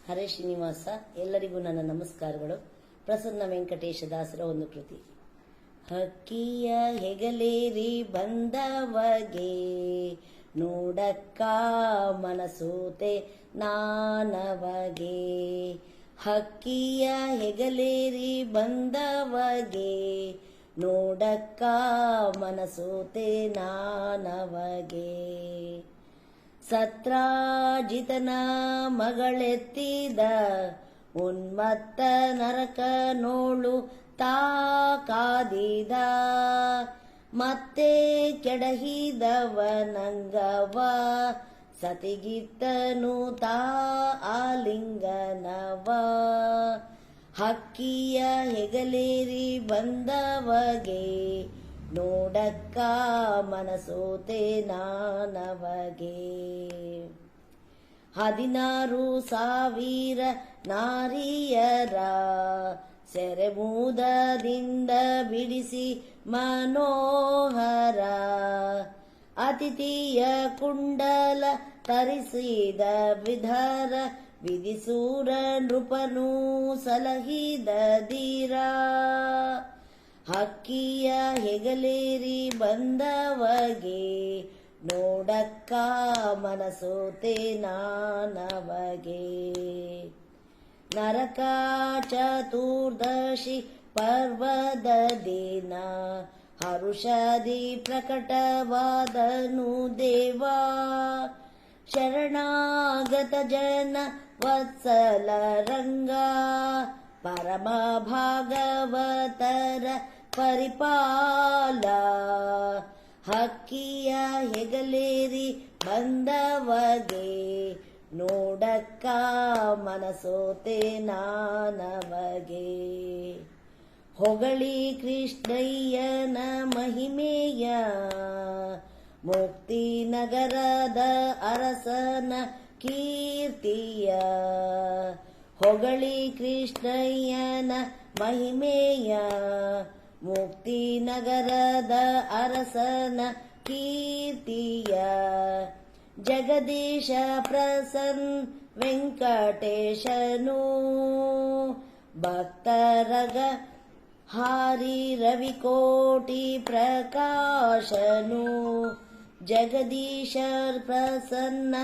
ಹರೇ ಶ್ರೀನಿವಾಸ. ಎಲ್ಲರಿಗೂ ನನ್ನ ನಮಸ್ಕಾರಗಳು. ಪ್ರಸನ್ನ ವೆಂಕಟೇಶ ದಾಸರ ಒಂದು ಕೃತಿ. ಹಕ್ಕಿಯ ಹೆಗಲೇರಿ ಬಂದವಗೆ ನೋಡಕ್ಕ ಮನಸೋತೆ ನಾನವಗೆ. ಹಕ್ಕಿಯ ಹೆಗಲೇರಿ ಬಂದವಗೆ ನೋಡಕ್ಕ ಮನಸೋತೆ ನಾನವಗೆ. ಸತ್ರಾಜಿತನ ಮಗಳೆತ್ತಿದ ಉನ್ಮತ್ತ ನರಕ ನೋಳು ತಾಕಾದಿದ. ಮತ್ತೆ ಕೆಡಹಿದವ ನಂಗವ ಸತಿಗಿತ್ತನು ತಾ ಆಲಿಂಗನವ. ಹಕ್ಕಿಯ ಹೆಗಲೇರಿ ಬಂದವಗೆ ನೋಡಕ್ಕ ಮನಸೋತೆ ನಾನವಗೆ. 16,000 ನಾರಿಯರ ಸೆರೆಮೂದದಿಂದ ಬಿಡಿಸಿ ಮನೋಹರ. ಅತಿಥಿಯ ಕುಂಡಲ ತರಿಸಿದ ವಿಧರ ವಿಧಿಸೂರ ನೃಪನೂ ಸಲಹಿದ ಧೀರ. ಹಕ್ಕಿಯ ಹೆಗಲೇರಿ ಬಂದವಗೆ ನೋಡಕ್ಕ ಮನಸೋತೆ ನಾನವಗೆ. ನರಕ ಚತುರ್ದಶಿ ಪರ್ವದ ದಿನ ಹರುಷದಿ ಪ್ರಕಟವಾದನು ದೇವ. ಶರಣಾಗತ ಜನ ವತ್ಸಲ ರಂಗ ಪರಮ ಭಾಗವತರ ಪರಿಪಾಲ. ಹಕ್ಕಿಯ ಹೆಗಲೇರಿ ಬಂದವಗೆ ನೋಡಕ್ಕ ಮನಸೋತೆ ನಾನವಗೆ. ಹೊಗಳಿ ಕೃಷ್ಣಯ್ಯನ ಮಹಿಮೆಯ ಮುಕ್ತಿ ನಗರದ ಅರಸನ ಕೀರ್ತಿಯ. ಹೊಗಳಿ ಕೃಷ್ಣಯ್ಯನ ಮಹಿಮೆಯ ಮುಕ್ತಿ ನಗರದ ಅರಸನ ಕೀರ್ತಿಯ. ಜಗದೀಶ ಪ್ರಸನ್ನ ವೆಂಕಟೇಶನು ಭಕ್ತರಗ ಹಾರಿ ರವಿಕೋಟಿ ಪ್ರಕಾಶನು. ಜಗದೀಶ ಪ್ರಸನ್ನ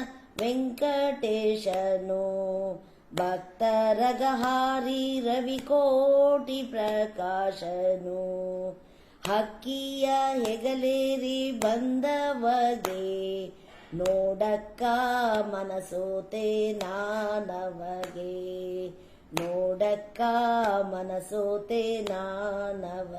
ವೆಂಕಟೇಶನು ಭಕ್ತರಗಹಾರಿ ರವಿಕೋಟಿ ಪ್ರಕಾಶನು. ಹಕ್ಕಿಯ ಹೆಗಲೇರಿ ಬಂದವಗೆ ನೋಡಕ್ಕ ಮನಸೋತೆ ನಾನವಗೆ. ನೋಡಕ್ಕ ಮನಸೋತೆ ನಾನವಗೆ.